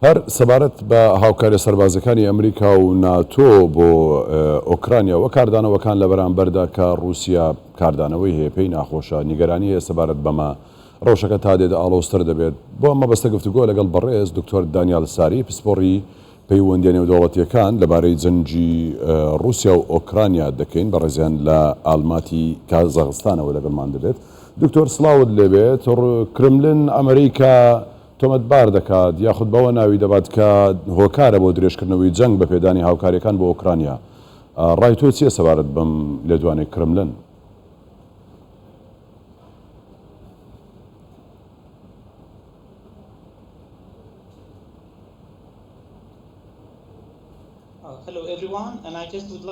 هەر سەبارەت بە هاوکاری سەربازەکانی ئەمریکا و ناتۆ بۆ ئۆکرانیا وە کاردانەوەکان لە بەرامبەردا کە رووسیا کاردانەوەی هەیە پێی ناخۆشە نیگەرانی هەیە سەبارەت بەمە ڕۆژەکە تا دێدا ئاڵۆستر دەبێت بۆ ئەمە بەستە گفتوگۆ لەگەڵ بەڕێز دکتۆر دانیال ساری پسپۆڕی پەیوەندیە نێودەوڵەتیەکان لەبارەی جەنگی رووسیا و ئۆکرانیا دەکەین بە ڕێزیان لە ئالماتی کازاخستانەوە لەگەڵمان دەبێت. دکتۆر سڵاوت لێبێت کرملن ئەمریکا تۆمەتبار دەکات یاخود بەوە ناوی دەبات کە هۆکارە بۆ درێژکردنەوەی جەنگ بە پێدانی هاوکاریەکان بۆ ئۆکرانیا. ڕای تۆ چییە سەبارەت بەم لێدوانەی کرملن؟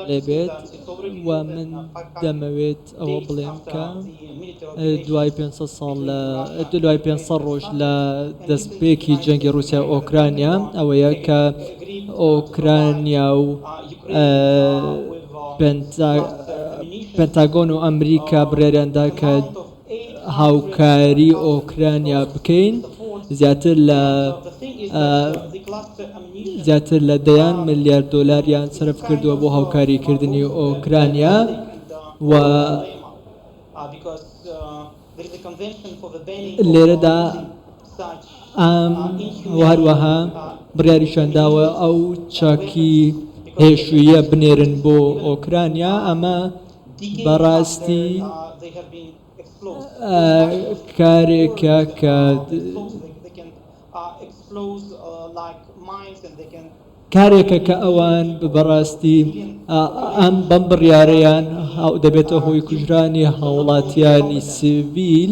لێبێت و من دەمەوێت ئەوە بڵێم کە دوای 500 ساڵ دوای 500 ڕۆژ لە دەستپێکی جەنگی رووسیا و ئۆکرانیا ئەوەیە کە ئۆکرانیا و پێنتاگۆن و ئەمریکا بڕێریاندا کە هاوکاری ئۆکرانیا بکەین زیاتر لە دەیان ملیارد دۆلاریان سەرف کردووە بۆ هاوکاریکردنی ئۆکرانیا و لێرەدا هەروەها بڕیاریشان داوە ئەو چاکی هێشویە بنێرن بۆ ئۆکرانیا. ئەمە بەڕاستی کارێکە کە ئەوان بەڕاستی ئەم بەم بڕیارەیان دەبێتە هۆی کوژرانی هاوڵاتیانی سیڤیل.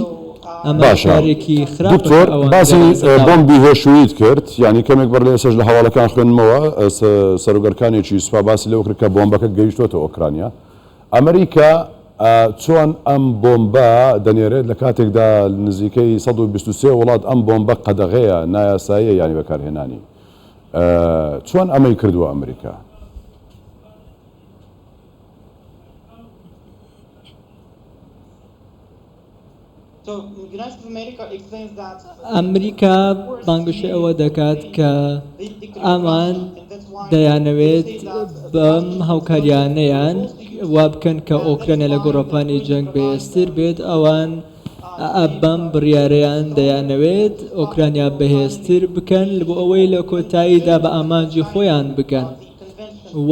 ئەمە شارێکی خراپ. باسی بۆمبی هێشویت کرد ینی کەمێک بەر لە ئێسش لە هەواڵەکان خوێنمەوە سەرۆگەرکانێکی سوپا باسی لەو کرد کە بۆمبەکە گەیشتوتە ئۆکرانیا. ئەمریکا چۆن ئەم بۆمبە دەنێرێت لە کاتێکدا نزیکەی 123 وڵات ئەم بۆمبە قەدەغەیە نایاساییە ینی بەکارهێنانی چۆن ئەمەی کردووە ئەمریکا؟ ئەمریکا بانگشی ئەوە دەکات کە ئەمان دەیانەوێت بەم هاوکاریانەیان وا بکەن کە ئۆکرانیا لە گۆڕەپانی جەنگ بەهێزتر بێت. ئەوان بەم بڕیارەیان دەیانەوێت ئۆکرانیا بەهێزتر بکەن بۆ ئەوەی لە کۆتاییدا بە ئامانجی خۆیان بکەن و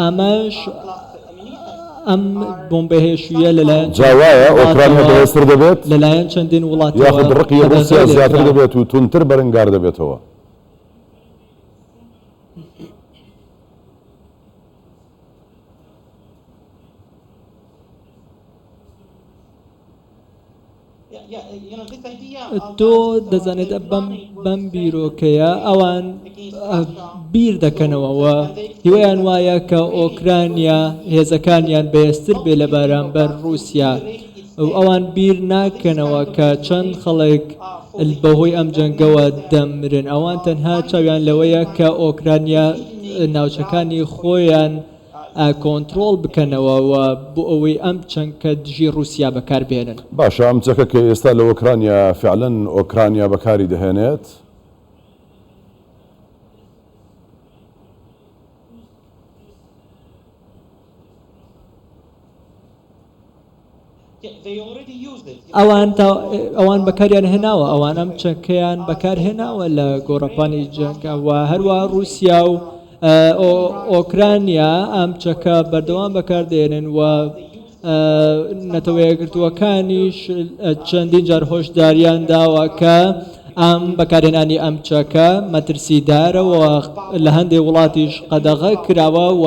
ئەمەش ئەم بۆمبە هێشویە لەلایەن جاوایە ئۆکرانیا بەهێزتر دەبێت لەلایەن چەندین وڵات یاخود ڕقی رووسیا زیاتر دەبێت و تونتر بەرەنگار دەبێتەوە. تۆ دەزانێت بەم بیرۆکەیە ئەوان بیر دەکەنەوەەوە هیوایان وایە کە ئۆکرانیا هێزەکانیان بەهێزتر بێ لە بەرامبەر رووسیا و ئەوان بیر ناکەنەوە کە چەند خەڵک بەهۆی ئەم جەنگەوە دەمرن. ئەوان تەنها چاویان لەوەیە کە ئۆکرانیا ناوچەکانی خۆیان کۆنتترۆل بکەنەوە و بۆ ئەوەی ئەم چەندکە دژی رووسیا بەکاربێنن. باشە ئەم جەکە کە ئێستا لە ئۆکرانیا فعلەن ئۆکرانیا بەکاری دەهێنێت ئەوان بەکاریان هێناوە ئەوان ئەم چەکەیان بەکارهێناوە لە گۆڕەپانی جەنگەوە هەروە رووسیا و ئۆکرانیا ئەم چەکە بەردەوام بەکاردێنن و نەتەوەیەگرتووەکانیش چەندین جار هۆشداریان داوە کە ئەم بەکارهێنانی ئەم چەکە مەترسیدارەوە لە هەندێک وڵاتیش قەدەغە کراوە و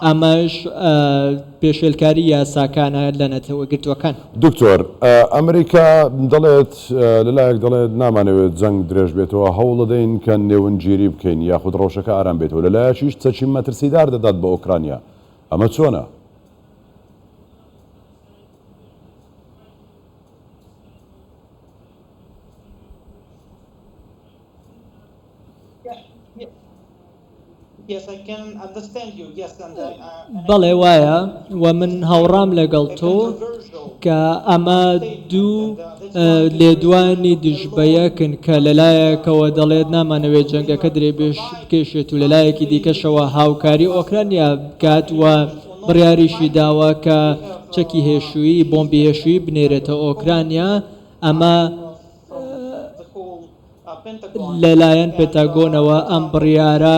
ئەمەش پێشێلکاری یاساکانە لە نەتەوەگرتووەکان. دکتۆر ئەمریکا دەڵێت لەلایەک دەڵێت نامانەوێت جەنگ درێژ بێتەوە هەوڵ دەدەین کە نێونگیری بکەین یاخود ڕۆژەکە ئارام بێتەوە لەلایەکیش چەکی مەترسیدار دەدات بە ئۆکرانیا. ئەمە چۆنە؟ بەڵێ وایە و من هاوڕام لەگەڵ تۆ کە ئەمە دوو لێدوانی دژبەیەکن کە لەلایەکەوە دەڵێت نامانەوێت جەنگەکە درێ بکێشێت و لەلایەکی دیکەشەوە هاوکاری ئۆکرانیا بکات و بڕیاریشی داوە کە چەکی هێشووی بۆمبی هێشووی بنێرێتە ئۆکرانیا ئەمە لەلایەن پێتاگۆنەوە ئەم بڕیارە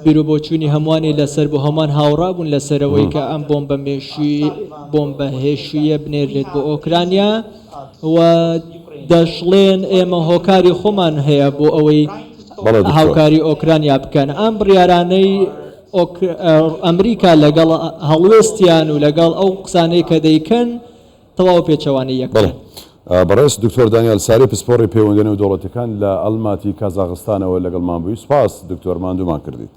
بیرۆبۆچوونی هەمووانی لەسەر بۆ هەمان هاوڕا بوون لەسەرەوەی کە ئەم بۆمبە هێشویە بنێرێت بۆ ئۆکرانیا و دەشڵێن ئێمە هۆکاری خۆمان هەیە بۆ ئەوەی هاوکاری ئۆکرانیا بکەن ئەم بڕیارانەی ئەمریکا لەگەڵ هەڵوێستیان و لەگەڵ ئەو قسانەی کە دەیکەن تەواو پێچەوانی یەکەن. بەڕێز دکتۆر دانیال ساری پسپۆڕی پەیوەندی و دەوڵەتەکان لە ئەڵماتی کازاخستانەوە لەگەڵمان بووی سپاس دکتۆر ماندوومان کردیت.